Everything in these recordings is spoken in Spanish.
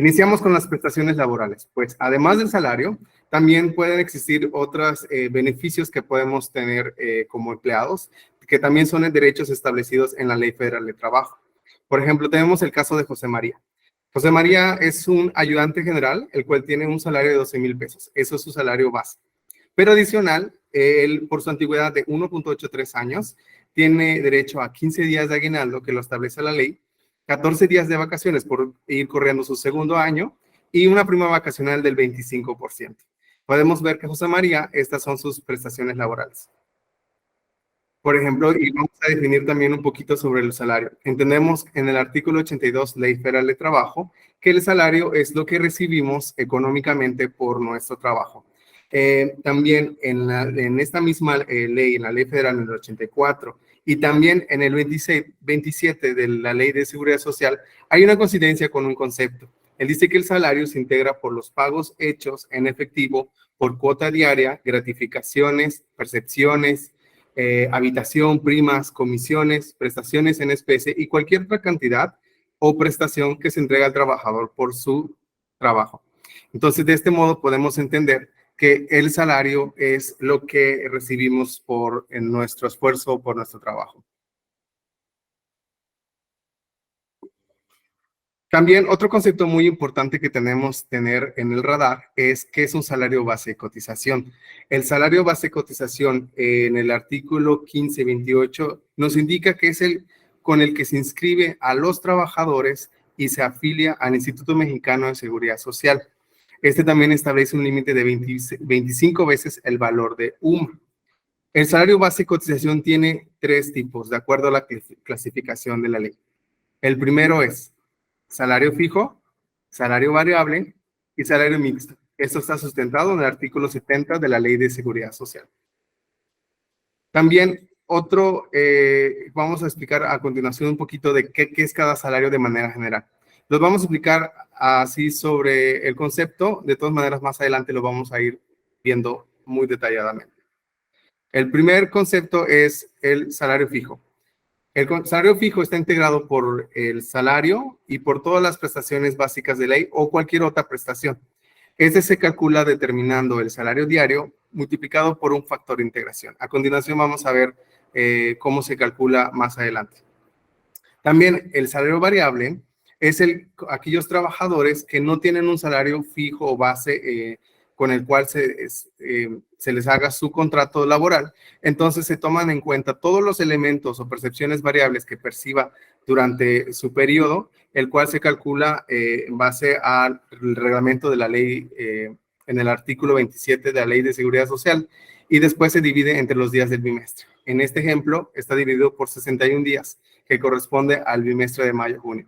Iniciamos con las prestaciones laborales. Pues además del salario, también pueden existir otros beneficios que podemos tener como empleados, que también son derechos establecidos en la Ley Federal de Trabajo. Por ejemplo, tenemos el caso de José María. José María es un ayudante general, el cual tiene un salario de 12,000 pesos. Eso es su salario base. Pero adicional, él, por su antigüedad de 1.83 años, tiene derecho a 15 días de aguinaldo, que lo establece la ley, 14 días de vacaciones por ir corriendo su segundo año y una prima vacacional del 25%. Podemos ver que José María, estas son sus prestaciones laborales. Por ejemplo, y vamos a definir también un poquito sobre el salario. Entendemos en el artículo 82, Ley Federal de Trabajo, que el salario es lo que recibimos económicamente por nuestro trabajo. También en esta misma ley, en la Ley Federal en el 84, y también en el 27 de la Ley de Seguridad Social, hay una coincidencia con un concepto. Él dice que el salario se integra por los pagos hechos en efectivo por cuota diaria, gratificaciones, percepciones, habitación, primas, comisiones, prestaciones en especie y cualquier otra cantidad o prestación que se entrega al trabajador por su trabajo. Entonces, de este modo podemos entender que el salario es lo que recibimos por nuestro esfuerzo o por nuestro trabajo. También otro concepto muy importante que tenemos tener en el radar es qué es un salario base de cotización. El salario base de cotización en el artículo 1528 nos indica que es el con el que se inscribe a los trabajadores y se afilia al Instituto Mexicano de Seguridad Social. Este también establece un límite de 25 veces el valor de UMA. El salario base de cotización tiene 3 tipos, de acuerdo a la clasificación de la ley. El primero es salario fijo, salario variable y salario mixto. Esto está sustentado en el artículo 70 de la Ley de Seguridad Social. También vamos a explicar a continuación un poquito de qué es cada salario de manera general. Los vamos a explicar así sobre el concepto, de todas maneras más adelante lo vamos a ir viendo muy detalladamente. El primer concepto es el salario fijo. El salario fijo está integrado por el salario y por todas las prestaciones básicas de ley o cualquier otra prestación. Este se calcula determinando el salario diario multiplicado por un factor de integración. A continuación vamos a ver cómo se calcula más adelante. También el salario variable es aquellos trabajadores que no tienen un salario fijo o base con el cual se les haga su contrato laboral. Entonces se toman en cuenta todos los elementos o percepciones variables que perciba durante su periodo, el cual se calcula en base al reglamento de la ley en el artículo 27 de la Ley de Seguridad Social y después se divide entre los días del bimestre. En este ejemplo está dividido por 61 días, que corresponde al bimestre de mayo-junio.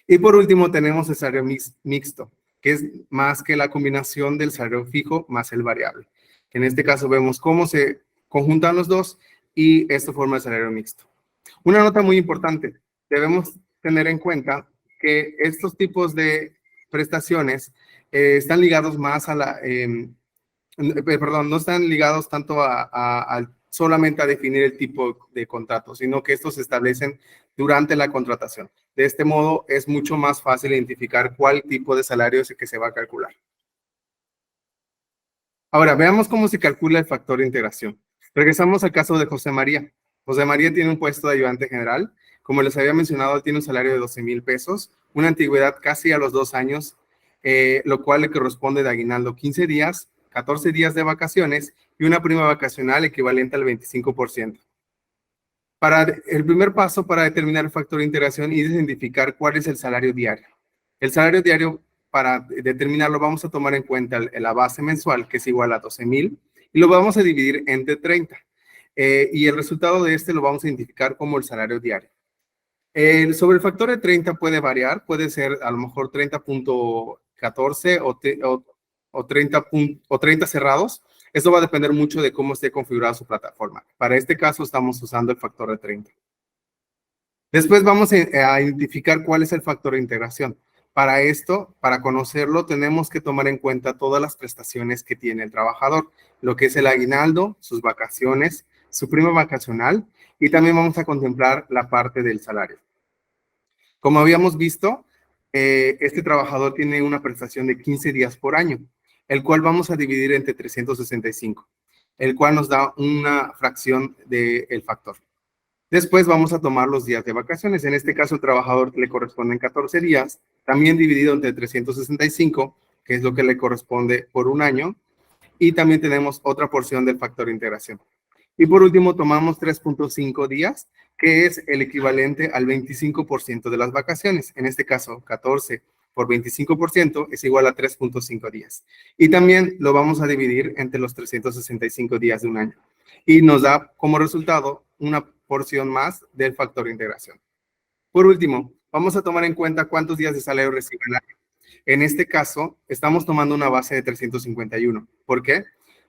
Y por último tenemos el salario mixto, que es más que la combinación del salario fijo más el variable. En este caso vemos cómo se conjuntan los dos y esto forma el salario mixto. Una nota muy importante, debemos tener en cuenta que estos tipos de prestaciones están ligados más a la, no están ligados tanto solamente a definir el tipo de contrato, sino que estos se establecen durante la contratación. De este modo, es mucho más fácil identificar cuál tipo de salario es el que se va a calcular. Ahora, veamos cómo se calcula el factor de integración. Regresamos al caso de José María. José María tiene un puesto de ayudante general. Como les había mencionado, tiene un salario de 12,000 pesos, una antigüedad casi a los 2 años, lo cual le corresponde de aguinaldo 15 días, 14 días de vacaciones y una prima vacacional equivalente al 25%. El primer paso para determinar el factor de integración es identificar cuál es el salario diario. El salario diario, para determinarlo, vamos a tomar en cuenta la base mensual, que es igual a 12,000, y lo vamos a dividir entre 30. Y el resultado de este lo vamos a identificar como el salario diario. Sobre el factor de 30 puede variar, puede ser a lo mejor 30.14 o 30 cerrados. Esto va a depender mucho de cómo esté configurada su plataforma. Para este caso estamos usando el factor de 30. Después vamos a identificar cuál es el factor de integración. Para esto, para conocerlo, tenemos que tomar en cuenta todas las prestaciones que tiene el trabajador, lo que es el aguinaldo, sus vacaciones, su prima vacacional y también vamos a contemplar la parte del salario. Como habíamos visto, este trabajador tiene una prestación de 15 días por año, el cual vamos a dividir entre 365, el cual nos da una fracción del factor. Después vamos a tomar los días de vacaciones. En este caso, el trabajador le corresponden 14 días, también dividido entre 365, que es lo que le corresponde por un año, y también tenemos otra porción del factor de integración. Y por último, tomamos 3.5 días, que es el equivalente al 25% de las vacaciones. En este caso, 14 por 25% es igual a 3.5 días. Y también lo vamos a dividir entre los 365 días de un año. Y nos da como resultado una porción más del factor de integración. Por último, vamos a tomar en cuenta cuántos días de salario recibe el año. En este caso, estamos tomando una base de 351. ¿Por qué?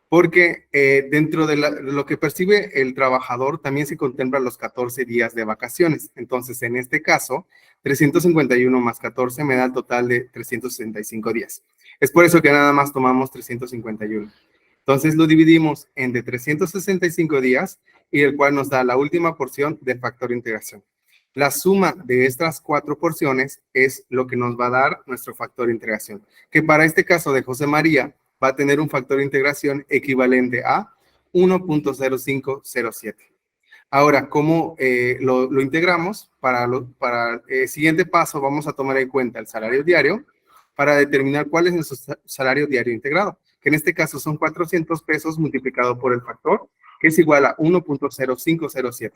Porque dentro de lo que percibe el trabajador también se contemplan los 14 días de vacaciones. Entonces, en este caso, 351 más 14 me da el total de 365 días. Es por eso que nada más tomamos 351. Entonces, lo dividimos entre 365 días y el cual nos da la última porción del factor de integración. La suma de estas 4 porciones es lo que nos va a dar nuestro factor de integración, que para este caso de José María va a tener un factor de integración equivalente a 1.0507. Ahora, ¿cómo lo integramos? Para el siguiente paso vamos a tomar en cuenta el salario diario para determinar cuál es nuestro salario diario integrado, que en este caso son 400 pesos multiplicado por el factor, que es igual a 1.0507,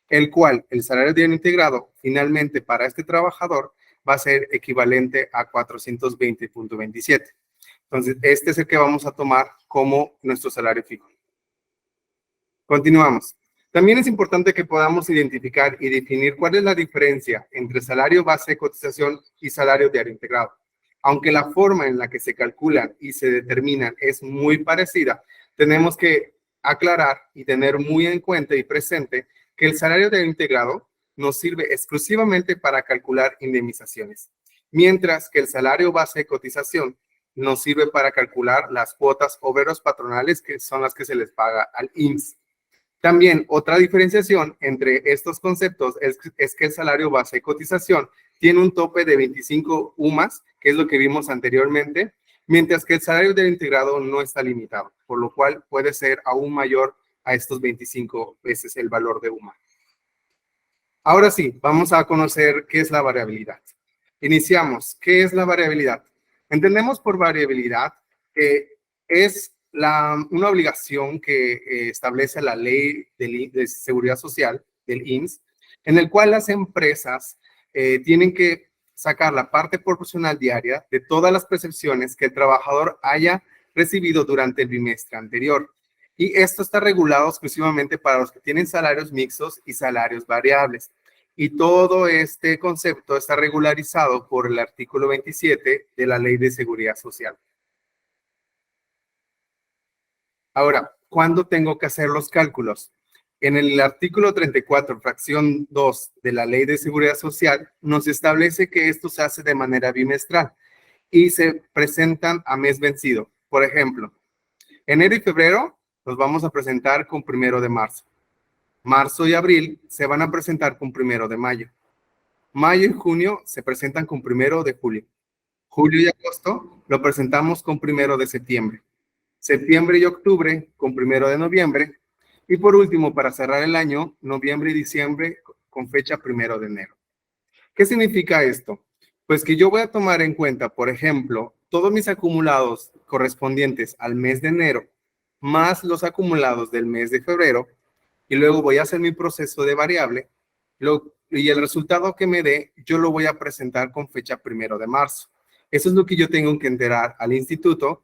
el cual el salario diario integrado finalmente para este trabajador va a ser equivalente a 420.27. Entonces, este es el que vamos a tomar como nuestro salario fijo. Continuamos. También es importante que podamos identificar y definir cuál es la diferencia entre salario base de cotización y salario diario integrado. Aunque la forma en la que se calculan y se determinan es muy parecida, tenemos que aclarar y tener muy en cuenta y presente que el salario diario integrado nos sirve exclusivamente para calcular indemnizaciones, mientras que el salario base de cotización nos sirve para calcular las cuotas obreros patronales, que son las que se les paga al IMSS. También otra diferenciación entre estos conceptos es que el salario base de cotización tiene un tope de 25 UMAS, que es lo que vimos anteriormente, mientras que el salario del integrado no está limitado, por lo cual puede ser aún mayor a estos 25 veces el valor de UMA. Ahora sí, vamos a conocer qué es la variabilidad. Iniciamos. ¿Qué es la variabilidad? Entendemos por variabilidad que es una obligación que establece la ley de seguridad social del IMSS, en el cual las empresas tienen que sacar la parte proporcional diaria de todas las percepciones que el trabajador haya recibido durante el bimestre anterior. Y esto está regulado exclusivamente para los que tienen salarios mixtos y salarios variables. Y todo este concepto está regularizado por el artículo 27 de la Ley de Seguridad Social. Ahora, ¿cuándo tengo que hacer los cálculos? En el artículo 34, fracción 2 de la Ley de Seguridad Social, nos establece que esto se hace de manera bimestral y se presentan a mes vencido. Por ejemplo, enero y febrero los vamos a presentar con 1 de marzo. Marzo y abril se van a presentar con 1 de mayo. Mayo y junio se presentan con 1 de julio. Julio y agosto lo presentamos con 1 de septiembre. Septiembre y octubre con 1 de noviembre. Y por último, para cerrar el año, noviembre y diciembre con fecha 1 de enero. ¿Qué significa esto? Pues que yo voy a tomar en cuenta, por ejemplo, todos mis acumulados correspondientes al mes de enero, más los acumulados del mes de febrero, y luego voy a hacer mi proceso de variable, y el resultado que me dé, yo lo voy a presentar con fecha 1 de marzo. Eso es lo que yo tengo que enterar al instituto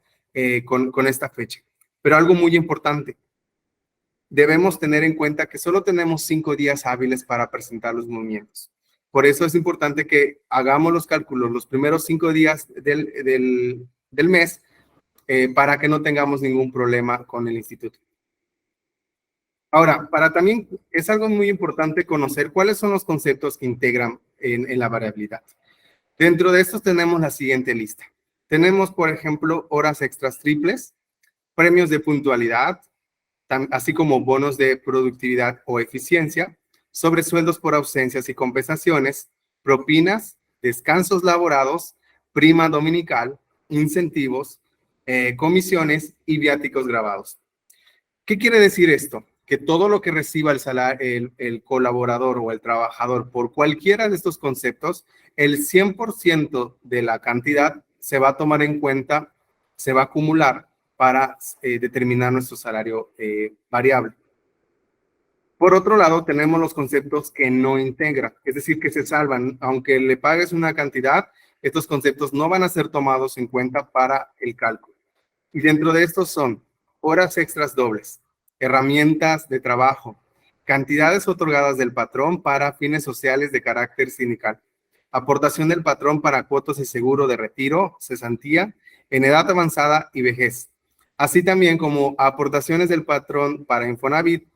con esta fecha. Pero algo muy importante, debemos tener en cuenta que solo tenemos 5 días hábiles para presentar los movimientos. Por eso es importante que hagamos los cálculos los primeros 5 días del mes para que no tengamos ningún problema con el instituto. Ahora, también es algo muy importante conocer cuáles son los conceptos que integran en la variabilidad. Dentro de estos tenemos la siguiente lista. Tenemos, por ejemplo, horas extras triples, premios de puntualidad, así como bonos de productividad o eficiencia, sobresueldos por ausencias y compensaciones, propinas, descansos laborados, prima dominical, incentivos, comisiones y viáticos grabados. ¿Qué quiere decir esto? Que todo lo que reciba el colaborador o el trabajador por cualquiera de estos conceptos, el 100% de la cantidad se va a tomar en cuenta, se va a acumular para determinar nuestro salario variable. Por otro lado, tenemos los conceptos que no integran, es decir, que se salvan. Aunque le pagues una cantidad, estos conceptos no van a ser tomados en cuenta para el cálculo. Y dentro de estos son horas extras dobles, herramientas de trabajo, cantidades otorgadas del patrón para fines sociales de carácter sindical, aportación del patrón para cuotas de seguro de retiro, cesantía, en edad avanzada y vejez, así también como aportaciones del patrón para Infonavit,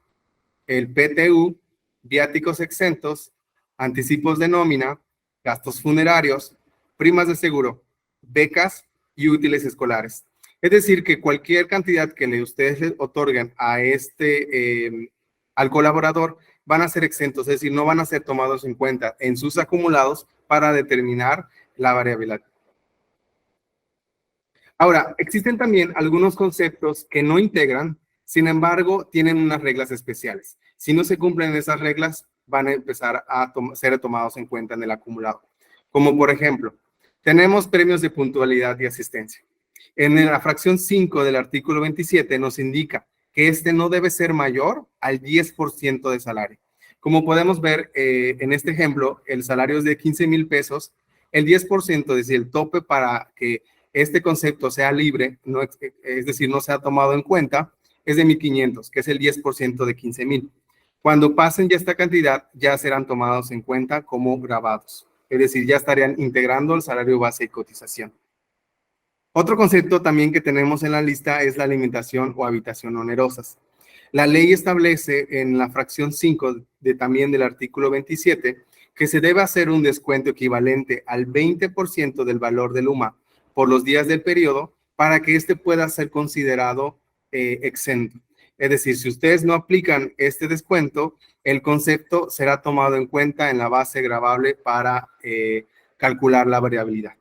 el PTU, viáticos exentos, anticipos de nómina, gastos funerarios, primas de seguro, becas y útiles escolares. Es decir, que cualquier cantidad que ustedes le otorguen a al colaborador van a ser exentos, es decir, no van a ser tomados en cuenta en sus acumulados para determinar la variabilidad. Ahora, existen también algunos conceptos que no integran, sin embargo, tienen unas reglas especiales. Si no se cumplen esas reglas, van a empezar a ser tomados en cuenta en el acumulado. Como por ejemplo, tenemos premios de puntualidad y asistencia. En la fracción 5 del artículo 27 nos indica que este no debe ser mayor al 10% de salario. Como podemos ver en este ejemplo, el salario es de 15,000 pesos. El 10%, es decir, el tope para que este concepto sea libre, no, es decir, no sea tomado en cuenta, es de 1,500, que es el 10% de 15,000. Cuando pasen ya esta cantidad, ya serán tomados en cuenta como grabados. Es decir, ya estarían integrando el salario base y cotización. Otro concepto también que tenemos en la lista es la alimentación o habitación onerosas. La ley establece en la fracción 5 también del artículo 27 que se debe hacer un descuento equivalente al 20% del valor del UMA por los días del periodo para que este pueda ser considerado exento. Es decir, si ustedes no aplican este descuento, el concepto será tomado en cuenta en la base gravable para calcular la variabilidad.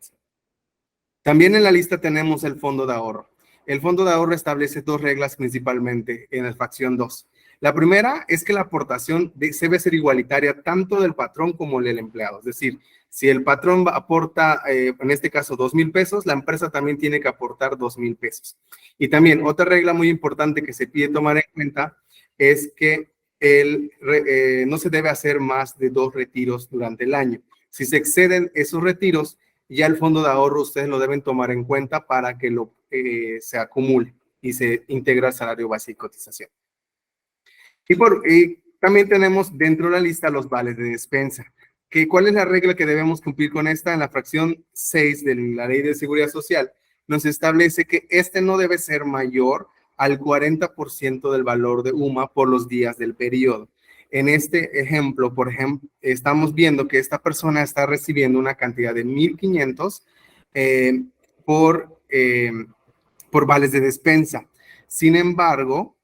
También en la lista tenemos el fondo de ahorro. El fondo de ahorro establece dos reglas principalmente en la fracción 2. La primera es que la aportación debe ser igualitaria tanto del patrón como del empleado. Es decir, si el patrón aporta, en este caso, 2,000 pesos, la empresa también tiene que aportar 2,000 pesos. Y también otra regla muy importante que se pide tomar en cuenta es que no se debe hacer más de 2 retiros durante el año. Si se exceden esos retiros, ya el fondo de ahorro ustedes lo deben tomar en cuenta para que se acumule y se integre al salario base y cotización. Y también tenemos dentro de la lista los vales de despensa. ¿Cuál es la regla que debemos cumplir con esta? En la fracción 6 de la Ley de Seguridad Social nos establece que este no debe ser mayor al 40% del valor de UMA por los días del periodo. En este ejemplo, por ejemplo, estamos viendo que esta persona está recibiendo una cantidad de 1,500 por vales de despensa. Sin embargo,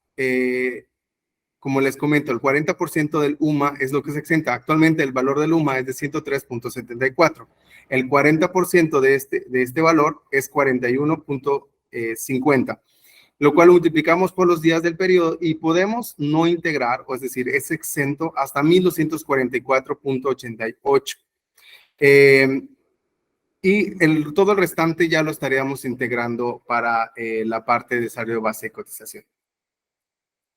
como les comento, el 40% del UMA es lo que se exenta. Actualmente el valor del UMA es de 103.74. El 40% de este valor es 41.50, lo cual multiplicamos por los días del periodo y podemos no integrar, o es decir, es exento hasta 1,244.88. Y todo el restante ya lo estaríamos integrando para la parte de salario base de cotización.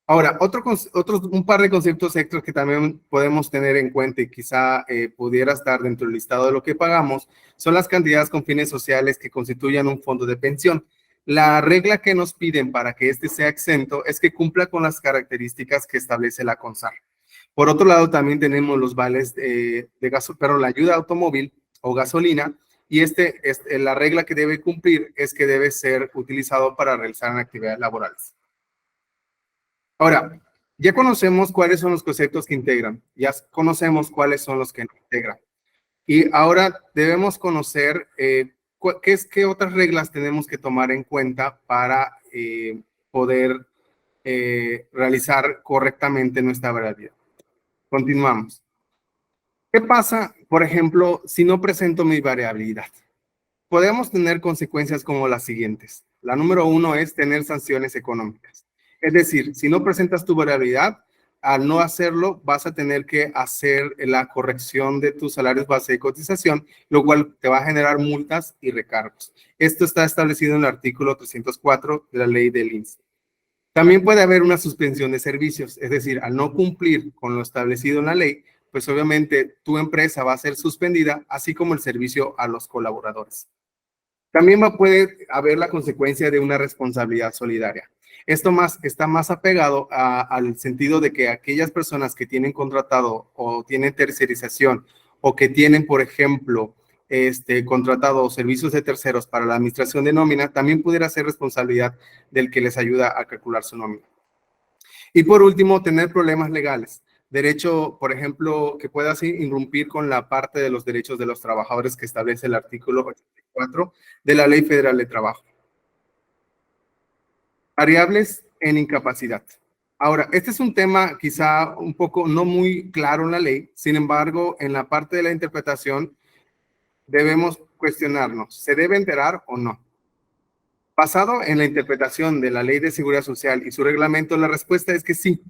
Ahora, un par de conceptos extras que también podemos tener en cuenta y quizá pudiera estar dentro del listado de lo que pagamos son las cantidades con fines sociales que constituyan un fondo de pensión. La regla que nos piden para que este sea exento es que cumpla con las características que establece la CONSAR. Por otro lado, también tenemos los vales la ayuda automóvil o gasolina, y la regla que debe cumplir es que debe ser utilizado para realizar actividades laborales. Ahora, ya conocemos cuáles son los conceptos que integran, ya conocemos cuáles son los que no integran. Y ahora debemos conocer qué otras reglas tenemos que tomar en cuenta para poder realizar correctamente nuestra variabilidad. Continuamos. ¿Qué pasa, por ejemplo, si no presento mi variabilidad? Podemos tener consecuencias como las siguientes. La número uno es tener sanciones económicas. Es decir, si no presentas tu variabilidad, al no hacerlo, vas a tener que hacer la corrección de tus salarios base de cotización, lo cual te va a generar multas y recargos. Esto está establecido en el artículo 304 de la ley del INSS. También puede haber una suspensión de servicios, es decir, al no cumplir con lo establecido en la ley, pues obviamente tu empresa va a ser suspendida, así como el servicio a los colaboradores. También puede haber la consecuencia de una responsabilidad solidaria. Esto está más apegado al sentido de que aquellas personas que tienen contratado o tienen tercerización o que tienen, por ejemplo, contratado servicios de terceros para la administración de nómina, también pudiera ser responsabilidad del que les ayuda a calcular su nómina. Y por último, tener problemas legales. Derecho, por ejemplo, que pueda así irrumpir con la parte de los derechos de los trabajadores que establece el artículo 84 de la Ley Federal de Trabajo. Variables en incapacidad. Ahora, este es un tema quizá un poco no muy claro en la ley, sin embargo, en la parte de la interpretación debemos cuestionarnos, ¿se debe enterar o no? Basado en la interpretación de la Ley de Seguridad Social y su reglamento, la respuesta es que sí.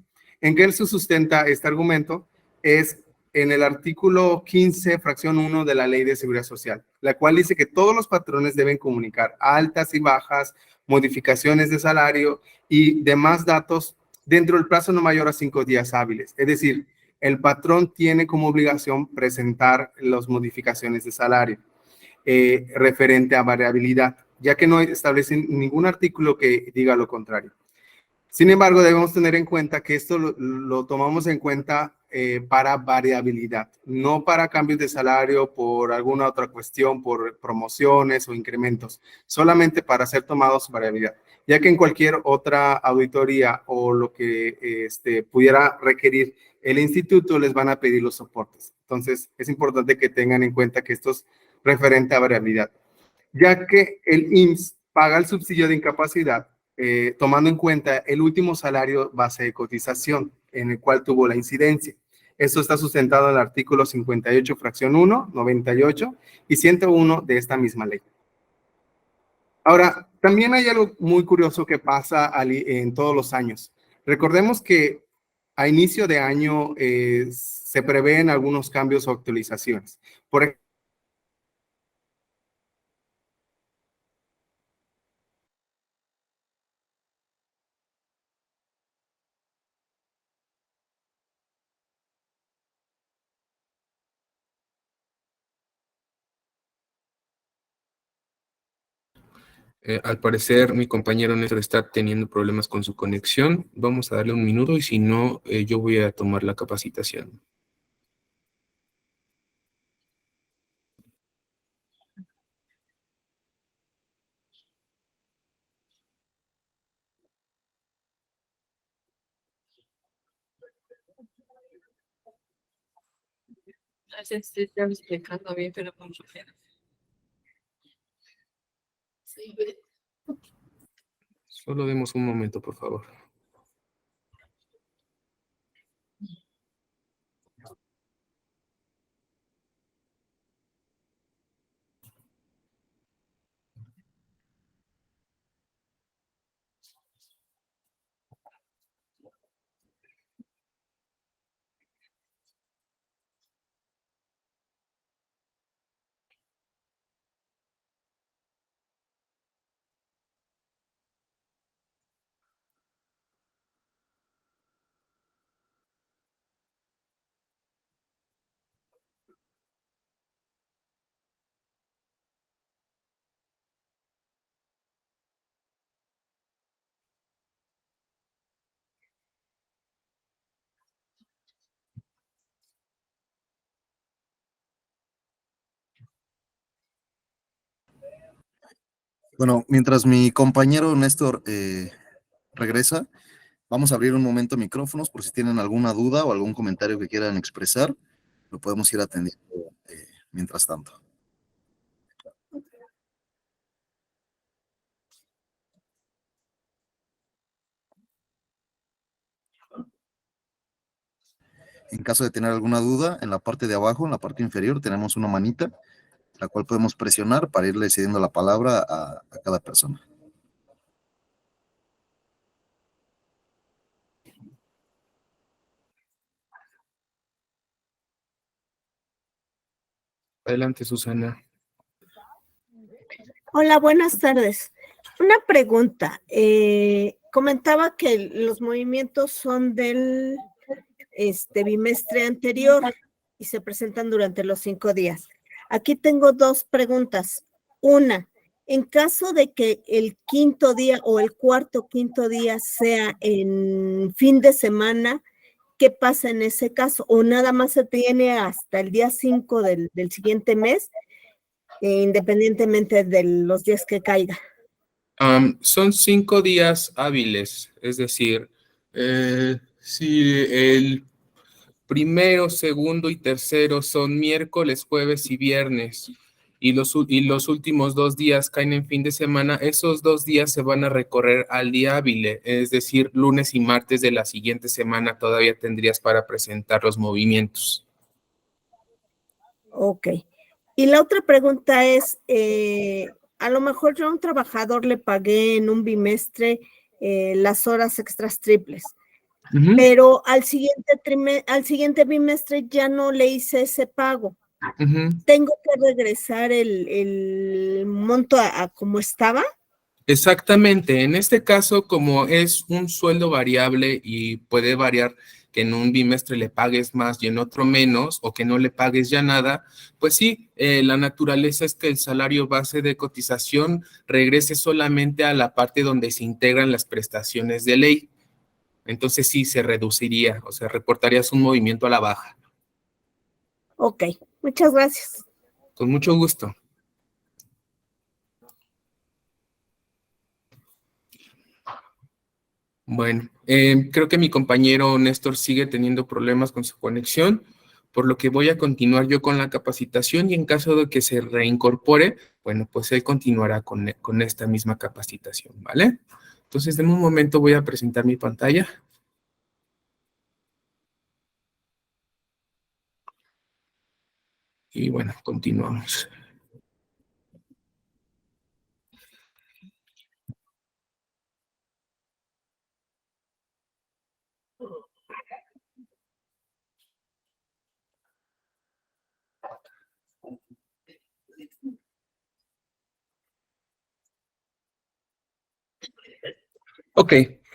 ¿En qué se sustenta este argumento? Es en el artículo 15, fracción 1 de la Ley de Seguridad Social, la cual dice que todos los patrones deben comunicar altas y bajas, modificaciones de salario y demás datos dentro del plazo no mayor a 5 días hábiles. Es decir, el patrón tiene como obligación presentar las modificaciones de salario referente a variabilidad, ya que no establecen ningún artículo que diga lo contrario. Sin embargo, debemos tener en cuenta que esto lo tomamos en cuenta para variabilidad, no para cambios de salario por alguna otra cuestión, por promociones o incrementos, solamente para ser tomados variabilidad, ya que en cualquier otra auditoría o lo que pudiera requerir el instituto les van a pedir los soportes. Entonces, es importante que tengan en cuenta que esto es referente a variabilidad, ya que el IMSS paga el subsidio de incapacidad tomando en cuenta el último salario base de cotización en el cual tuvo la incidencia. Esto está sustentado en el artículo 58, fracción 1, 98 y 101 de esta misma ley. Ahora, también hay algo muy curioso que pasa en todos los años. Recordemos que a inicio de año se prevén algunos cambios o actualizaciones. Por ejemplo, Al parecer, mi compañero Néstor está teniendo problemas con su conexión. Vamos a darle un minuto y si no, yo voy a tomar la capacitación. A veces estoy explicando bien, pero con flojera. Sí, Solo demos un momento, por favor. Bueno, mientras mi compañero Néstor regresa, vamos a abrir un momento micrófonos por si tienen alguna duda o algún comentario que quieran expresar, lo podemos ir atendiendo mientras tanto. En caso de tener alguna duda, en la parte de abajo, en la parte inferior, tenemos una manita, la cual podemos presionar para irle cediendo la palabra a cada persona. Adelante, Susana. Hola, buenas tardes. Una pregunta. Comentaba que los movimientos son del bimestre anterior y se presentan durante los 5 días. Aquí tengo 2 preguntas. Una, en caso de que el quinto día o el quinto día sea en fin de semana, ¿qué pasa en ese caso? ¿O nada más se tiene hasta el día 5 del siguiente mes, independientemente de los días que caiga? Son 5 días hábiles, es decir, si el primero, segundo y tercero son miércoles, jueves y viernes, y los últimos 2 días caen en fin de semana, esos 2 días se van a recorrer al día hábil, es decir, lunes y martes de la siguiente semana todavía tendrías para presentar los movimientos. Ok. Y la otra pregunta es, a lo mejor yo a un trabajador le pagué en un bimestre las horas extras triples, pero al siguiente bimestre ya no le hice ese pago. ¿Tengo que regresar el monto a como estaba? Exactamente. En este caso, como es un sueldo variable y puede variar que en un bimestre le pagues más y en otro menos, o que no le pagues ya nada, pues sí, la naturaleza es que el salario base de cotización regrese solamente a la parte donde se integran las prestaciones de ley. Entonces sí, se reduciría, o sea, reportarías un movimiento a la baja. Ok, muchas gracias. Con mucho gusto. Bueno, creo que mi compañero Néstor sigue teniendo problemas con su conexión, por lo que voy a continuar yo con la capacitación y en caso de que se reincorpore, bueno, pues él continuará con esta misma capacitación, ¿vale? Entonces, en un momento voy a presentar mi pantalla. Y bueno, continuamos. Ok,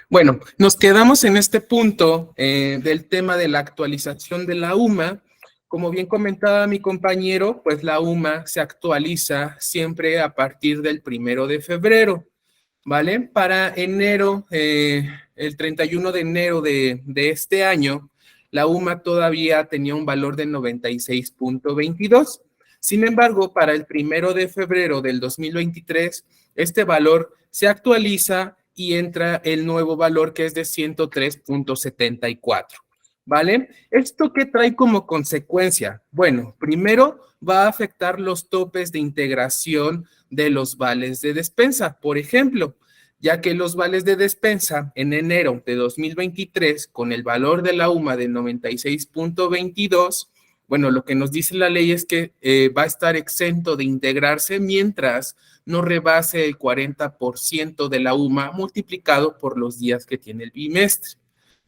bueno, nos quedamos en este punto del tema de la actualización de la UMA. Como bien comentaba mi compañero, pues la UMA se actualiza siempre a partir del 1 de febrero, ¿vale? Para enero, el 31 de enero de este año, la UMA todavía tenía un valor de 96.22. Sin embargo, para el 1 de febrero del 2023, este valor se actualiza y entra el nuevo valor que es de 103.74, ¿vale? ¿Esto qué trae como consecuencia? Bueno, primero va a afectar los topes de integración de los vales de despensa, por ejemplo, ya que los vales de despensa en enero de 2023, con el valor de la UMA de 96.22, bueno, lo que nos dice la ley es que va a estar exento de integrarse mientras no rebase el 40% de la UMA multiplicado por los días que tiene el bimestre,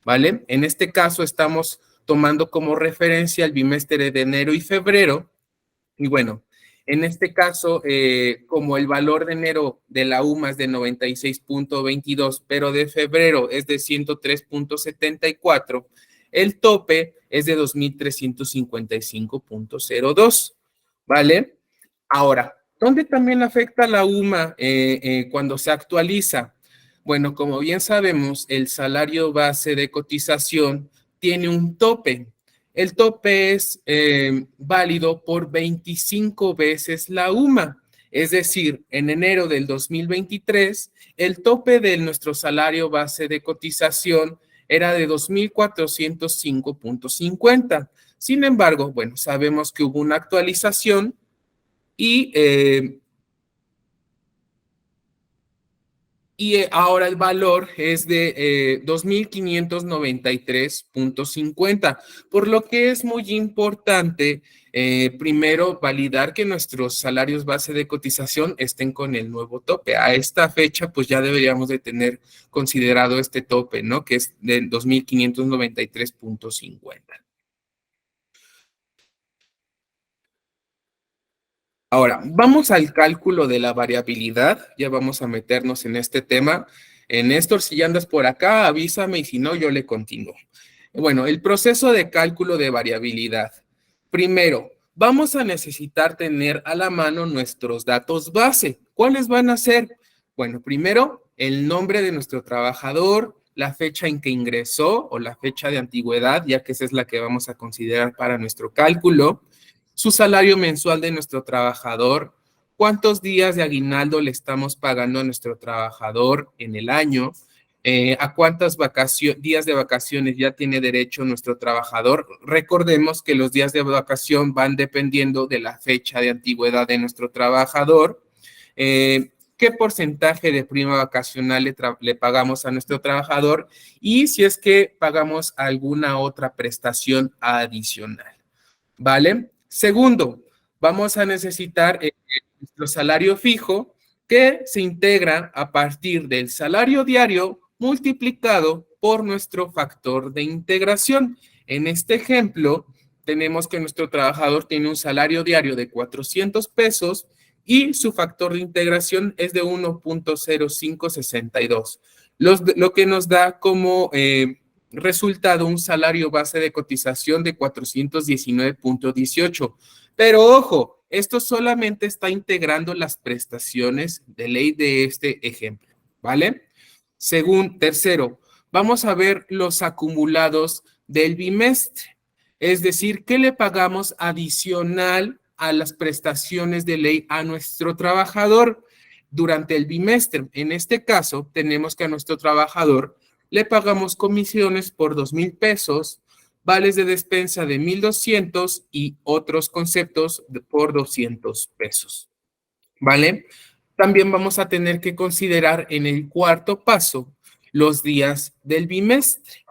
¿vale? En este caso estamos tomando como referencia el bimestre de enero y febrero, y bueno, en este caso, como el valor de enero de la UMA es de 96.22, pero de febrero es de 103.74, el tope es de 2.355.02, ¿vale? Ahora, ¿dónde también afecta la UMA cuando se actualiza? Bueno, como bien sabemos, el salario base de cotización tiene un tope. El tope es válido por 25 veces la UMA. Es decir, en enero del 2023, el tope de nuestro salario base de cotización era de 2.405.50. Sin embargo, bueno, sabemos que hubo una actualización y y ahora el valor es de 2.593.50, por lo que es muy importante primero validar que nuestros salarios base de cotización estén con el nuevo tope. A esta fecha, pues ya deberíamos de tener considerado este tope, ¿no? Que es de 2.593.50. Ahora, vamos al cálculo de la variabilidad. Ya vamos a meternos en este tema. Néstor, si ya andas por acá, avísame y si no, yo le continúo. Bueno, el proceso de cálculo de variabilidad. Primero, vamos a necesitar tener a la mano nuestros datos base. ¿Cuáles van a ser? Bueno, primero, el nombre de nuestro trabajador, la fecha en que ingresó o la fecha de antigüedad, ya que esa es la que vamos a considerar para nuestro cálculo, su salario mensual de nuestro trabajador, cuántos días de aguinaldo le estamos pagando a nuestro trabajador en el año, a cuántos días de vacaciones ya tiene derecho nuestro trabajador. Recordemos que los días de vacación van dependiendo de la fecha de antigüedad de nuestro trabajador. Qué porcentaje de prima vacacional le pagamos a nuestro trabajador y si es que pagamos alguna otra prestación adicional. ¿Vale? Segundo, vamos a necesitar nuestro salario fijo que se integra a partir del salario diario multiplicado por nuestro factor de integración. En este ejemplo, tenemos que nuestro trabajador tiene un salario diario de 400 pesos y su factor de integración es de 1.0562, lo que nos da como resultado un salario base de cotización de 419.18. Pero ojo, esto solamente está integrando las prestaciones de ley de este ejemplo, ¿vale? Tercero, vamos a ver los acumulados del bimestre, es decir, ¿qué le pagamos adicional a las prestaciones de ley a nuestro trabajador durante el bimestre? En este caso, tenemos que a nuestro trabajador le pagamos comisiones por 2,000 pesos, vales de despensa de 1,200 y otros conceptos por 200 pesos. ¿Vale? También vamos a tener que considerar en el cuarto paso los días del bimestre.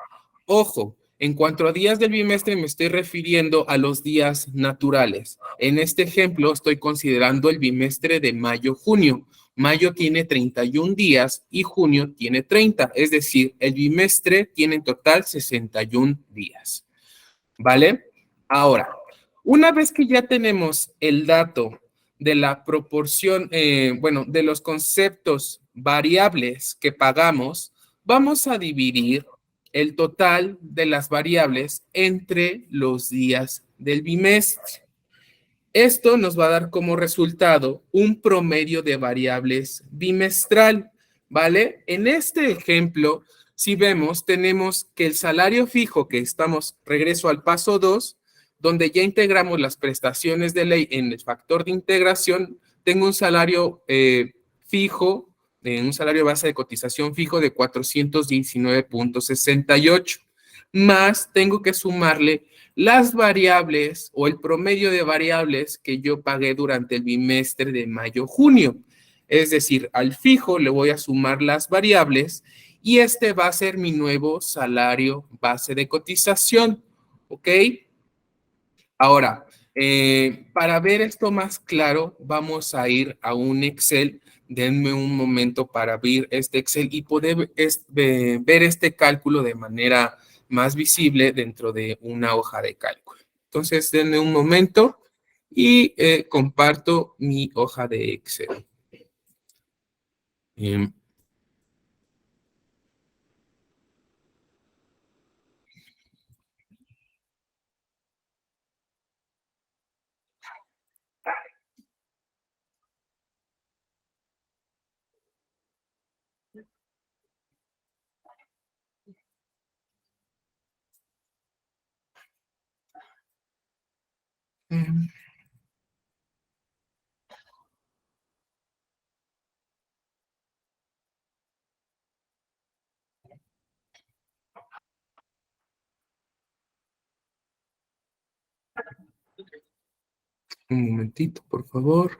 Ojo, en cuanto a días del bimestre me estoy refiriendo a los días naturales. En este ejemplo estoy considerando el bimestre de mayo-junio. Mayo tiene 31 días y junio tiene 30, es decir, el bimestre tiene en total 61 días. ¿Vale? Ahora, una vez que ya tenemos el dato de la proporción, bueno, de los conceptos variables que pagamos, vamos a dividir el total de las variables entre los días del bimestre. Esto nos va a dar como resultado un promedio de variables bimestral, ¿vale? En este ejemplo, si vemos, tenemos que el salario fijo que regreso al paso 2, donde ya integramos las prestaciones de ley en el factor de integración, tengo un salario fijo, un salario base de cotización fijo de 419.68, más tengo que sumarle las variables o el promedio de variables que yo pagué durante el bimestre de mayo-junio. Es decir, al fijo le voy a sumar las variables y este va a ser mi nuevo salario base de cotización. ¿Ok? Ahora, para ver esto más claro, vamos a ir a un Excel. Denme un momento para abrir este Excel y poder ver este cálculo de manera más visible dentro de una hoja de cálculo. Entonces, denme un momento y comparto mi hoja de Excel. Bien. Un momentito, por favor.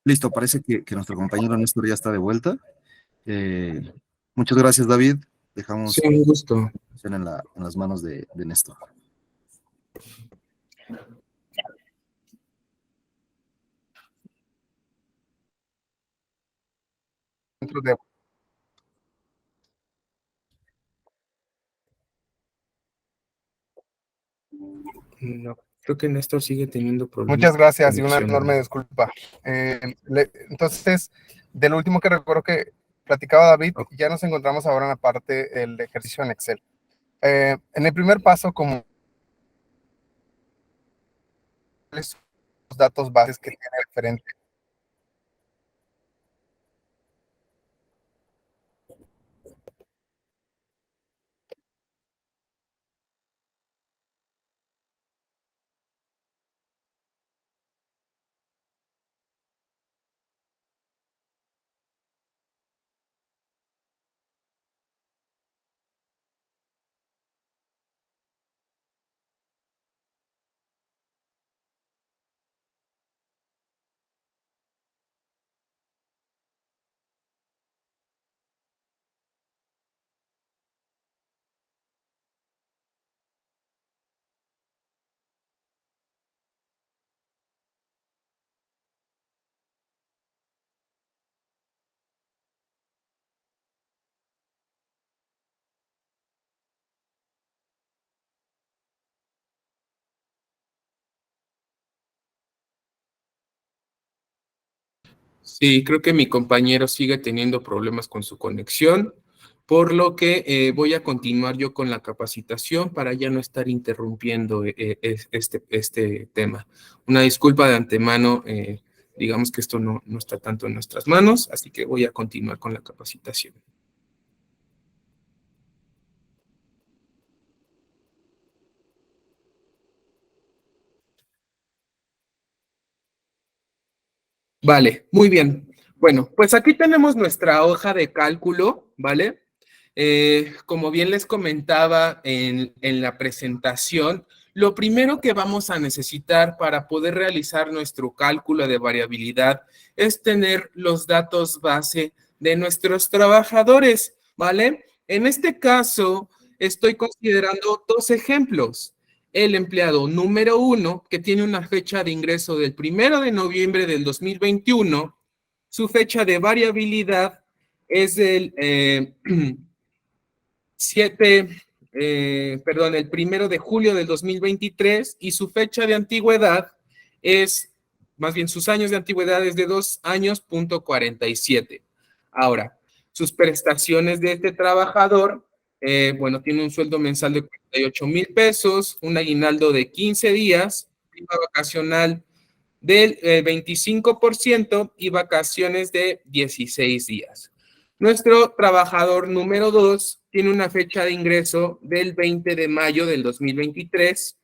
Listo, parece que nuestro compañero Néstor ya está de vuelta. Muchas gracias, David. Dejamos Sí, un gusto. en las manos de Néstor. Dentro de- No, creo que Néstor sigue teniendo problemas Muchas de gracias y una conexión. enorme disculpa. Entonces, de lo último que recuerdo que platicaba David, Ok. ya nos encontramos ahora en la parte del ejercicio en Excel. En el primer paso, como los datos bases que tiene referente. Sí, creo que mi compañero sigue teniendo problemas con su conexión, por lo que voy a continuar yo con la capacitación para ya no estar interrumpiendo este tema. Una disculpa de antemano, digamos que esto no está tanto en nuestras manos, así que voy a continuar con la capacitación. Vale, muy bien. Bueno, pues aquí tenemos nuestra hoja de cálculo, ¿vale? Como bien les comentaba en la presentación, lo primero que vamos a necesitar para poder realizar nuestro cálculo de variabilidad es tener los datos base de nuestros trabajadores, ¿vale? En este caso, estoy considerando dos ejemplos. El empleado número 1, que tiene una fecha de ingreso del 1 de noviembre del 2021, su fecha de variabilidad es del el 1 de julio del 2023 y su fecha de antigüedad es, más bien sus años de antigüedad es de 2 años, punto 47. Ahora, sus prestaciones de este trabajador, bueno, tiene un sueldo mensual de 48,000 pesos, un aguinaldo de 15 días, prima vacacional del 25% y vacaciones de 16 días. Nuestro trabajador número 2 tiene una fecha de ingreso del 20 de mayo del 2023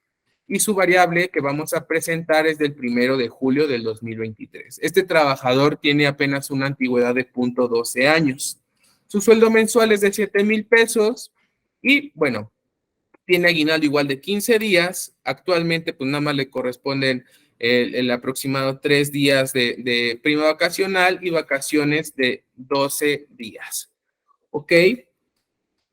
y su variable que vamos a presentar es del 1 de julio del 2023. Este trabajador tiene apenas una antigüedad de 0.12 años. Su sueldo mensual es de 7,000 pesos y, bueno, tiene aguinaldo igual de 15 días. Actualmente, pues nada más le corresponden el aproximado 3 días de prima vacacional y vacaciones de 12 días. ¿Ok?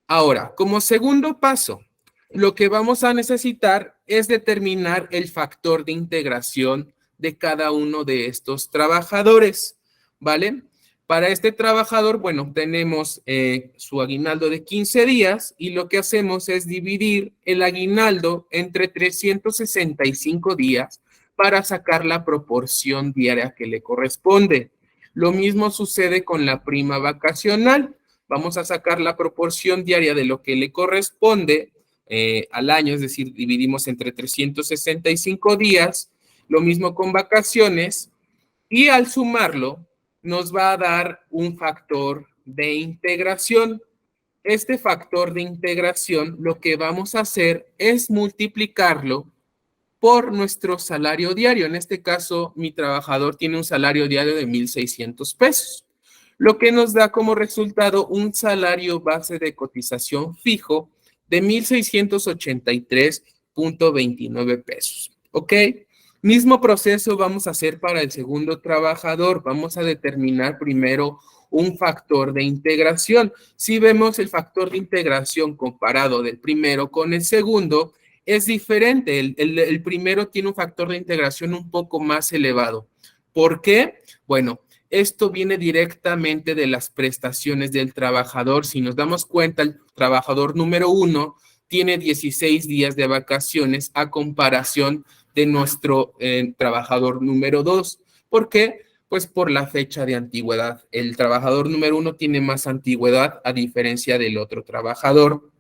Ahora, como segundo paso, lo que vamos a necesitar es determinar el factor de integración de cada uno de estos trabajadores, ¿vale? Para este trabajador, bueno, tenemos su aguinaldo de 15 días y lo que hacemos es dividir el aguinaldo entre 365 días para sacar la proporción diaria que le corresponde. Lo mismo sucede con la prima vacacional. Vamos a sacar la proporción diaria de lo que le corresponde al año, es decir, dividimos entre 365 días, lo mismo con vacaciones, y al sumarlo nos va a dar un factor de integración. Este factor de integración lo que vamos a hacer es multiplicarlo por nuestro salario diario. En este caso, mi trabajador tiene un salario diario de 1,600 pesos, lo que nos da como resultado un salario base de cotización fijo de 1,683.29 pesos. ¿Ok? Mismo proceso vamos a hacer para el segundo trabajador. Vamos a determinar primero un factor de integración. Si vemos el factor de integración comparado del primero con el segundo, es diferente. El primero tiene un factor de integración un poco más elevado. ¿Por qué? Bueno, esto viene directamente de las prestaciones del trabajador. Si nos damos cuenta, el trabajador número 1 tiene 16 días de vacaciones a comparación de nuestro trabajador número 2. ¿Por qué? Pues por la fecha de antigüedad. El trabajador número 1 tiene más antigüedad a diferencia del otro trabajador.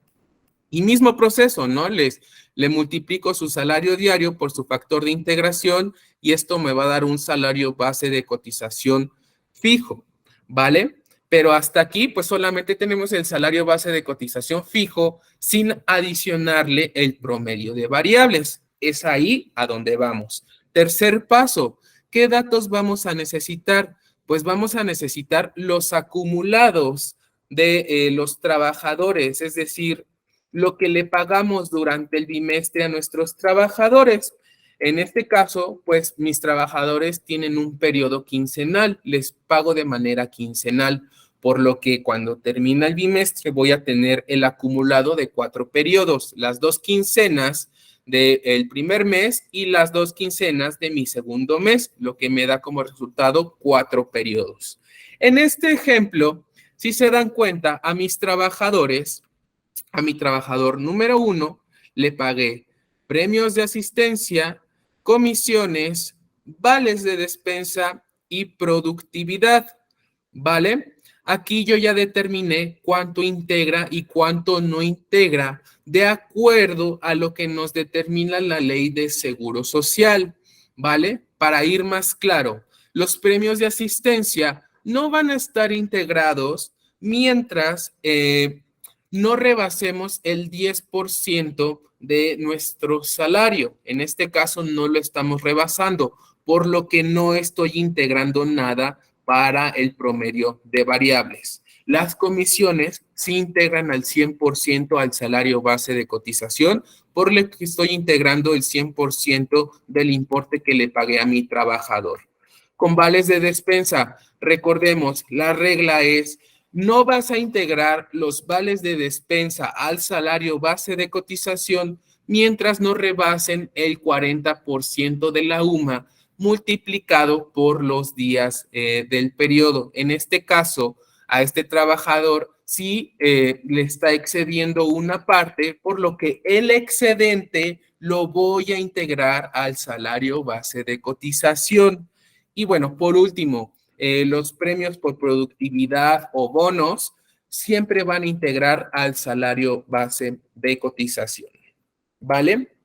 Y mismo proceso, ¿no? Le multiplico su salario diario por su factor de integración y esto me va a dar un salario base de cotización fijo, ¿vale? Pero hasta aquí, pues solamente tenemos el salario base de cotización fijo sin adicionarle el promedio de variables. Es ahí a donde vamos. Tercer paso, ¿qué datos vamos a necesitar? Pues vamos a necesitar los acumulados de los trabajadores, es decir, lo que le pagamos durante el bimestre a nuestros trabajadores. En este caso, pues mis trabajadores tienen un periodo quincenal, les pago de manera quincenal, por lo que cuando termina el bimestre voy a tener el acumulado de 4 periodos, las 2 quincenas del primer mes y las 2 quincenas de mi segundo mes, lo que me da como resultado 4 periodos. En este ejemplo, si se dan cuenta, a mis trabajadores, a mi trabajador número 1 le pagué premios de asistencia, comisiones, vales de despensa y productividad, ¿vale? Aquí yo ya determiné cuánto integra y cuánto no integra de acuerdo a lo que nos determina la ley de seguro social, ¿vale? Para ir más claro, los premios de asistencia no van a estar integrados mientras no rebasemos el 10% de nuestro salario. En este caso no lo estamos rebasando, por lo que no estoy integrando nada para el promedio de variables. Las comisiones se integran al 100% al salario base de cotización, por lo que estoy integrando el 100% del importe que le pagué a mi trabajador. Con vales de despensa, recordemos, la regla es: no vas a integrar los vales de despensa al salario base de cotización mientras no rebasen el 40% de la UMA multiplicado por los días del periodo. En este caso, a este trabajador sí le está excediendo una parte, por lo que el excedente lo voy a integrar al salario base de cotización. Y bueno, por último, los premios por productividad o bonos siempre van a integrar al salario base de cotización, ¿vale?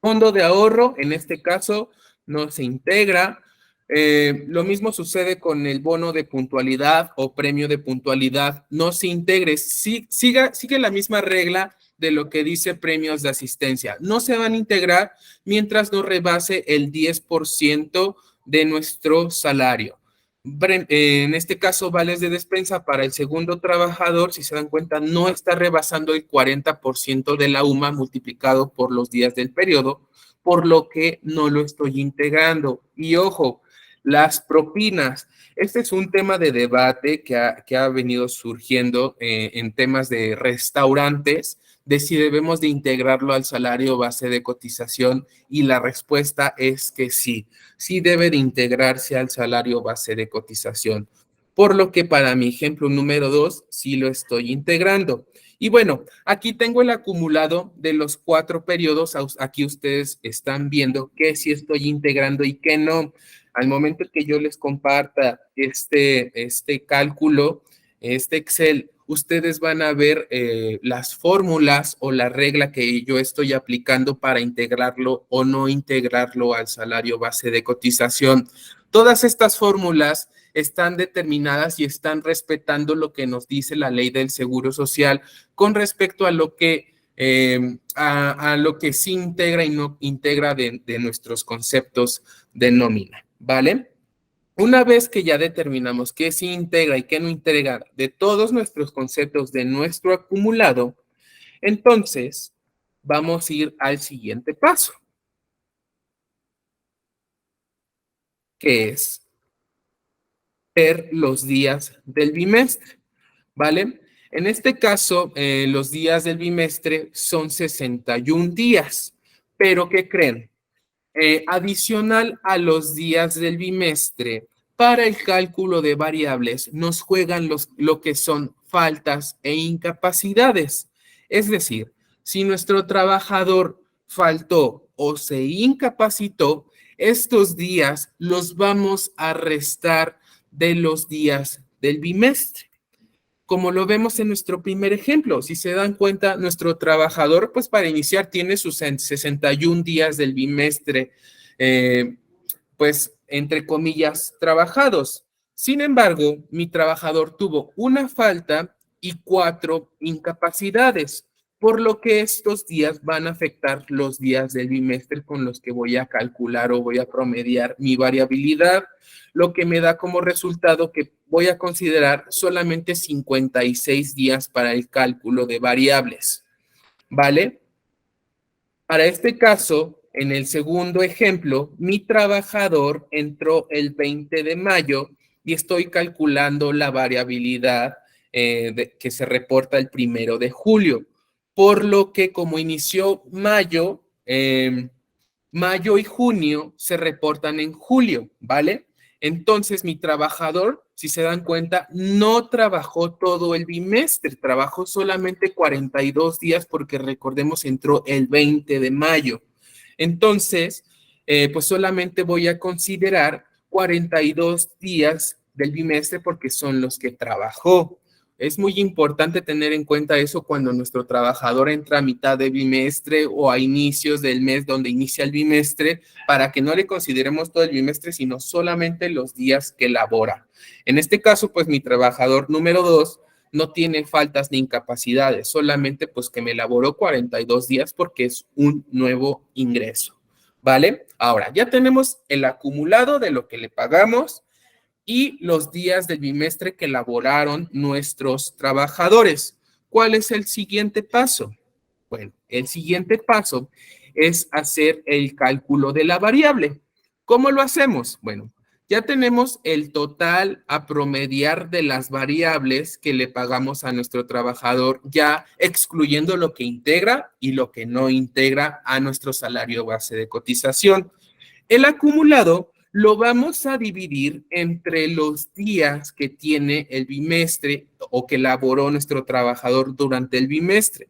Fondo de ahorro, en este caso, no se integra. Lo mismo sucede con el bono de puntualidad o premio de puntualidad, no se integre. Sigue la misma regla de lo que dice premios de asistencia. No se van a integrar mientras no rebase el 10% de nuestro salario. En este caso, vales de despensa para el segundo trabajador, si se dan cuenta, no está rebasando el 40% de la UMA multiplicado por los días del periodo, por lo que no lo estoy integrando. Y ojo, las propinas. Este es un tema de debate que ha venido surgiendo en temas de restaurantes, de si debemos de integrarlo al salario base de cotización, y la respuesta es que sí debe de integrarse al salario base de cotización, por lo que para mi ejemplo número 2 sí lo estoy integrando. Y bueno, aquí tengo el acumulado de los 4 periodos. Aquí ustedes están viendo que sí estoy integrando y que no. Al momento que yo les comparta este cálculo, este Excel, ustedes van a ver las fórmulas o la regla que yo estoy aplicando para integrarlo o no integrarlo al salario base de cotización. Todas estas fórmulas están determinadas y están respetando lo que nos dice la ley del Seguro Social con respecto a lo que sí integra y no integra de nuestros conceptos de nómina, ¿vale? Una vez que ya determinamos qué sí integra y qué no integra de todos nuestros conceptos de nuestro acumulado, entonces vamos a ir al siguiente paso. que es ver los días del bimestre, ¿vale? En este caso, los días del bimestre son 61 días, pero ¿qué creen? Adicional a los días del bimestre, para el cálculo de variables nos juegan lo que son faltas e incapacidades. Es decir, si nuestro trabajador faltó o se incapacitó, estos días los vamos a restar de los días del bimestre. Como lo vemos en nuestro primer ejemplo, si se dan cuenta, nuestro trabajador, pues para iniciar, tiene sus 61 días del bimestre, pues entre comillas, trabajados. Sin embargo, mi trabajador tuvo una falta y 4 incapacidades, por lo que estos días van a afectar los días del bimestre con los que voy a calcular o voy a promediar mi variabilidad, lo que me da como resultado que voy a considerar solamente 56 días para el cálculo de variables, ¿vale? Para este caso, en el segundo ejemplo, mi trabajador entró el 20 de mayo y estoy calculando la variabilidad que se reporta el 1 de julio. Por lo que como inició mayo, mayo y junio se reportan en julio, ¿vale? Entonces, mi trabajador, si se dan cuenta, no trabajó todo el bimestre, trabajó solamente 42 días porque recordemos entró el 20 de mayo. Entonces, pues solamente voy a considerar 42 días del bimestre porque son los que trabajó. Es muy importante tener en cuenta eso cuando nuestro trabajador entra a mitad de bimestre o a inicios del mes donde inicia el bimestre, para que no le consideremos todo el bimestre, sino solamente los días que labora. En este caso, pues mi trabajador número 2 no tiene faltas ni incapacidades, solamente pues que me laboró 42 días porque es un nuevo ingreso, ¿vale? Ahora, ya tenemos el acumulado de lo que le pagamos y los días del bimestre que laboraron nuestros trabajadores. ¿Cuál es el siguiente paso? Bueno, el siguiente paso es hacer el cálculo de la variable. ¿Cómo lo hacemos? Bueno, ya tenemos el total a promediar de las variables que le pagamos a nuestro trabajador, ya excluyendo lo que integra y lo que no integra a nuestro salario base de cotización. El acumulado lo vamos a dividir entre los días que tiene el bimestre o que laboró nuestro trabajador durante el bimestre.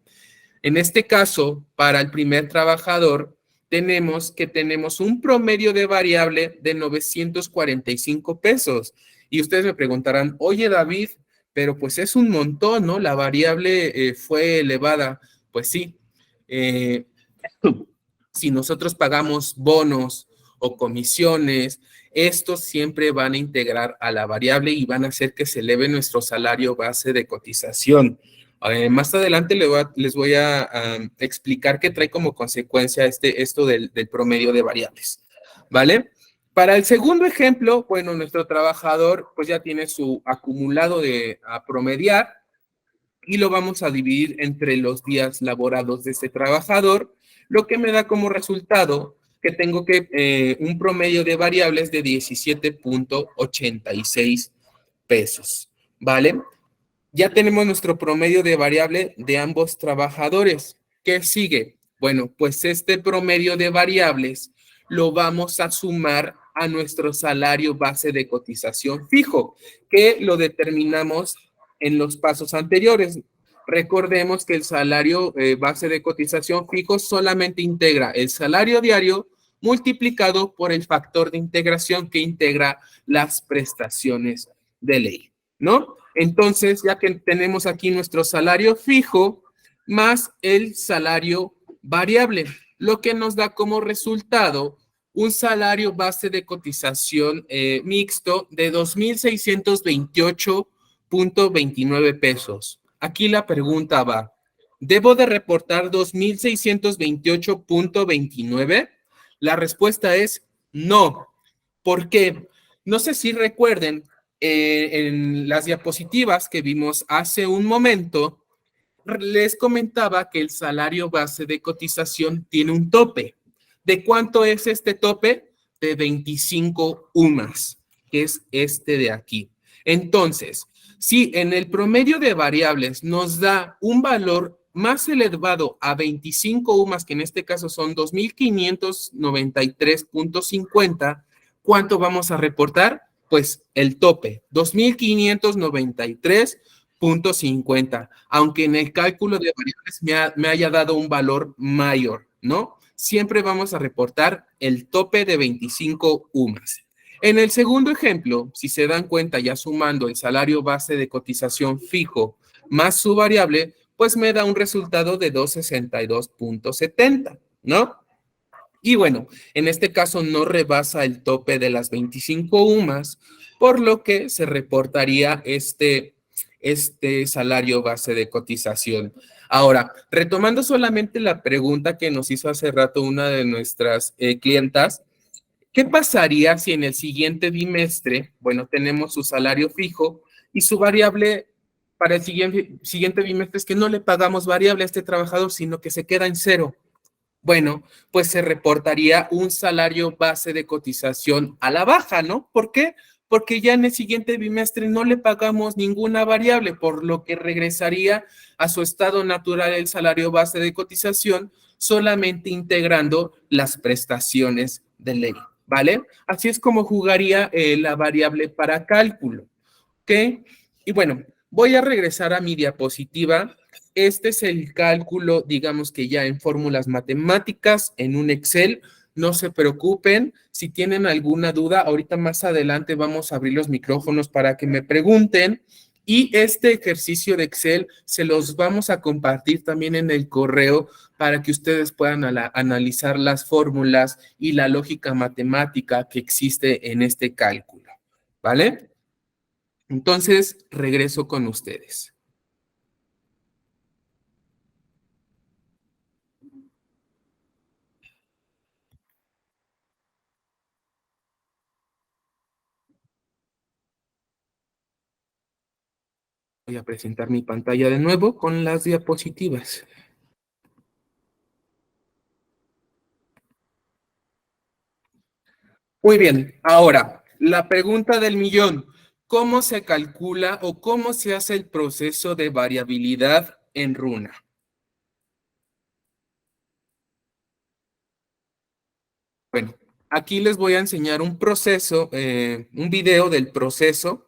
En este caso, para el primer trabajador, tenemos un promedio de variable de 945 pesos. Y ustedes me preguntarán, oye David, pero pues es un montón, ¿no? La variable fue elevada. Pues sí, si nosotros pagamos bonos o comisiones, estos siempre van a integrar a la variable y van a hacer que se eleve nuestro salario base de cotización. Más adelante les voy a explicar qué trae como consecuencia esto del promedio de variables, ¿vale? Para el segundo ejemplo, bueno, nuestro trabajador pues ya tiene su acumulado a promediar y lo vamos a dividir entre los días laborados de este trabajador, lo que me da como resultado que tengo un promedio de variables de 17.86 pesos, ¿vale? Ya tenemos nuestro promedio de variable de ambos trabajadores. ¿Qué sigue? Bueno, pues este promedio de variables lo vamos a sumar a nuestro salario base de cotización fijo, que lo determinamos en los pasos anteriores. Recordemos que el salario base de cotización fijo solamente integra el salario diario multiplicado por el factor de integración que integra las prestaciones de ley, ¿no? Entonces, ya que tenemos aquí nuestro salario fijo más el salario variable, lo que nos da como resultado un salario base de cotización mixto de 2,628.29 pesos. Aquí la pregunta va, ¿debo de reportar 2,628.29? La respuesta es no. ¿Por qué? No sé si recuerden, en las diapositivas que vimos hace un momento, les comentaba que el salario base de cotización tiene un tope. ¿De cuánto es este tope? de 25 UMAS, que es este de aquí. Entonces, si en el promedio de variables nos da un valor más elevado a 25 UMAS, que en este caso son 2.593.50, ¿cuánto vamos a reportar? Pues el tope, 2.593.50, aunque en el cálculo de variables me haya dado un valor mayor, ¿no? Siempre vamos a reportar el tope de 25 UMAS. En el segundo ejemplo, si se dan cuenta, ya sumando el salario base de cotización fijo más su variable, pues me da un resultado de 262.70, ¿no? Y bueno, en este caso no rebasa el tope de las 25 UMAS, por lo que se reportaría este salario base de cotización. Ahora, retomando solamente la pregunta que nos hizo hace rato una de nuestras clientas, ¿qué pasaría si en el siguiente bimestre, bueno, tenemos su salario fijo y su variable para el siguiente bimestre es que no le pagamos variable a este trabajador, sino que se queda en cero? Bueno, pues se reportaría un salario base de cotización a la baja, ¿no? ¿Por qué? Porque ya en el siguiente bimestre no le pagamos ninguna variable, por lo que regresaría a su estado natural el salario base de cotización, solamente integrando las prestaciones de ley, ¿vale? Así es como jugaría la variable para cálculo, ¿ok? Y bueno, voy a regresar a mi diapositiva. Este es el cálculo, digamos que ya en fórmulas matemáticas, en un Excel. No se preocupen, si tienen alguna duda, ahorita más adelante vamos a abrir los micrófonos para que me pregunten. Y este ejercicio de Excel se los vamos a compartir también en el correo para que ustedes puedan analizar las fórmulas y la lógica matemática que existe en este cálculo, ¿vale? Entonces, regreso con ustedes. Voy a presentar mi pantalla de nuevo con las diapositivas. Muy bien, ahora, la pregunta del millón. ¿Cómo se calcula o cómo se hace el proceso de variabilidad en Runa? Bueno, aquí les voy a enseñar un proceso, un video del proceso.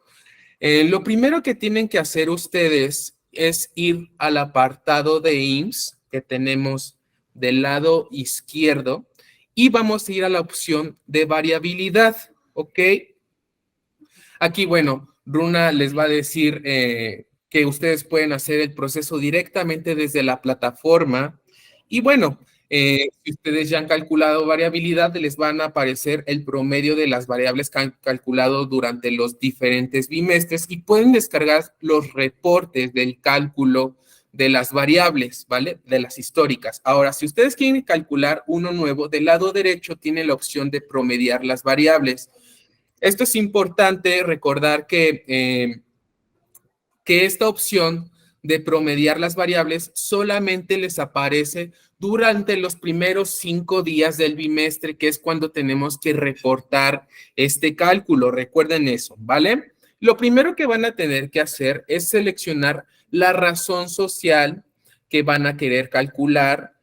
Lo primero que tienen que hacer ustedes es ir al apartado de IMSS que tenemos del lado izquierdo y vamos a ir a la opción de variabilidad, ¿ok? Aquí, bueno, Runa les va a decir que ustedes pueden hacer el proceso directamente desde la plataforma y bueno, si ustedes ya han calculado variabilidad, les van a aparecer el promedio de las variables que han calculado durante los diferentes bimestres y pueden descargar los reportes del cálculo de las variables, ¿vale? De las históricas. Ahora, si ustedes quieren calcular uno nuevo, del lado derecho tiene la opción de promediar las variables. Esto es importante recordar que esta opción de promediar las variables solamente les aparece durante los primeros 5 días del bimestre, que es cuando tenemos que reportar este cálculo. Recuerden eso, ¿vale? Lo primero que van a tener que hacer es seleccionar la razón social que van a querer calcular.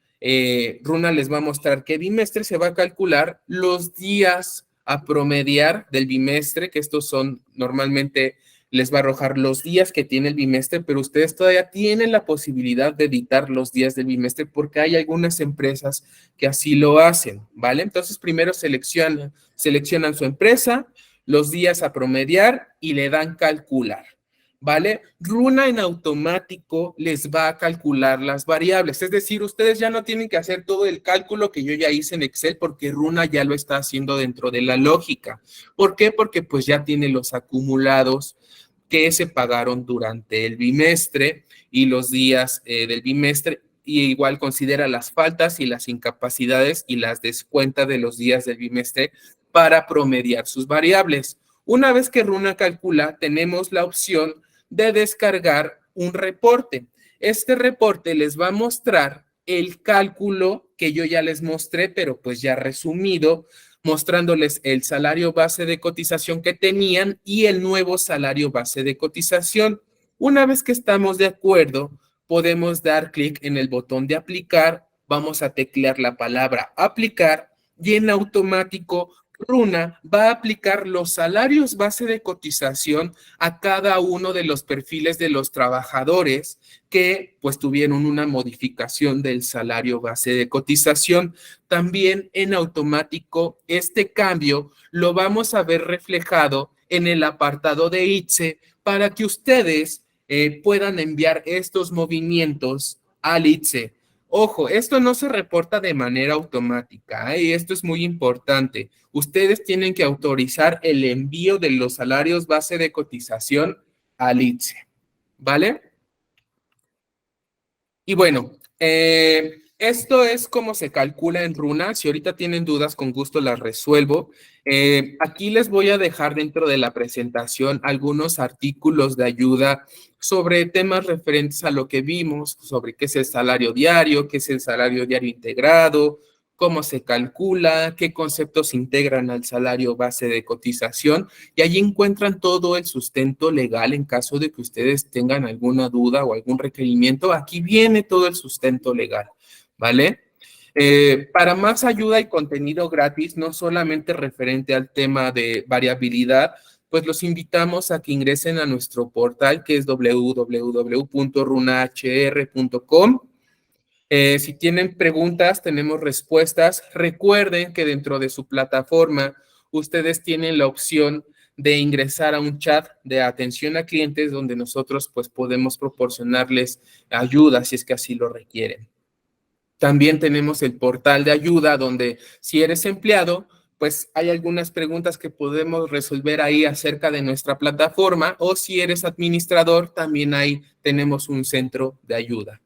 Runa les va a mostrar qué bimestre se va a calcular, los días a promediar del bimestre, que estos son normalmente, les va a arrojar los días que tiene el bimestre, pero ustedes todavía tienen la posibilidad de editar los días del bimestre porque hay algunas empresas que así lo hacen, ¿vale? Entonces, primero seleccionan su empresa, los días a promediar y le dan calcular, ¿vale? Runa en automático les va a calcular las variables, es decir, ustedes ya no tienen que hacer todo el cálculo que yo ya hice en Excel porque Runa ya lo está haciendo dentro de la lógica. ¿Por qué? Porque pues ya tiene los acumulados que se pagaron durante el bimestre y los días del bimestre, y igual considera las faltas y las incapacidades y las descuenta de los días del bimestre para promediar sus variables. Una vez que Runa calcula, tenemos la opción de descargar un reporte. Este reporte les va a mostrar el cálculo que yo ya les mostré, pero pues ya resumido, mostrándoles el salario base de cotización que tenían y el nuevo salario base de cotización. Una vez que estamos de acuerdo, podemos dar clic en el botón de aplicar, vamos a teclear la palabra aplicar y en automático Runa va a aplicar los salarios base de cotización a cada uno de los perfiles de los trabajadores que pues tuvieron una modificación del salario base de cotización. También en automático este cambio lo vamos a ver reflejado en el apartado de ITSE para que ustedes puedan enviar estos movimientos al ITSE. Ojo, esto no se reporta de manera automática, y esto es muy importante. Ustedes tienen que autorizar el envío de los salarios base de cotización al ITSE, ¿vale? Y bueno, esto es como se calcula en Runa. Si ahorita tienen dudas, con gusto las resuelvo. Aquí les voy a dejar dentro de la presentación algunos artículos de ayuda sobre temas referentes a lo que vimos, sobre qué es el salario diario, qué es el salario diario integrado, cómo se calcula, qué conceptos integran al salario base de cotización, y allí encuentran todo el sustento legal en caso de que ustedes tengan alguna duda o algún requerimiento. Aquí viene todo el sustento legal, ¿vale? Para más ayuda y contenido gratis, no solamente referente al tema de variabilidad, pues los invitamos a que ingresen a nuestro portal, que es www.runahr.com. Si tienen preguntas, tenemos respuestas. Recuerden que dentro de su plataforma, ustedes tienen la opción de ingresar a un chat de atención a clientes donde nosotros pues podemos proporcionarles ayuda si es que así lo requieren. También tenemos el portal de ayuda donde si eres empleado, pues hay algunas preguntas que podemos resolver ahí acerca de nuestra plataforma, o si eres administrador, también ahí tenemos un centro de ayuda.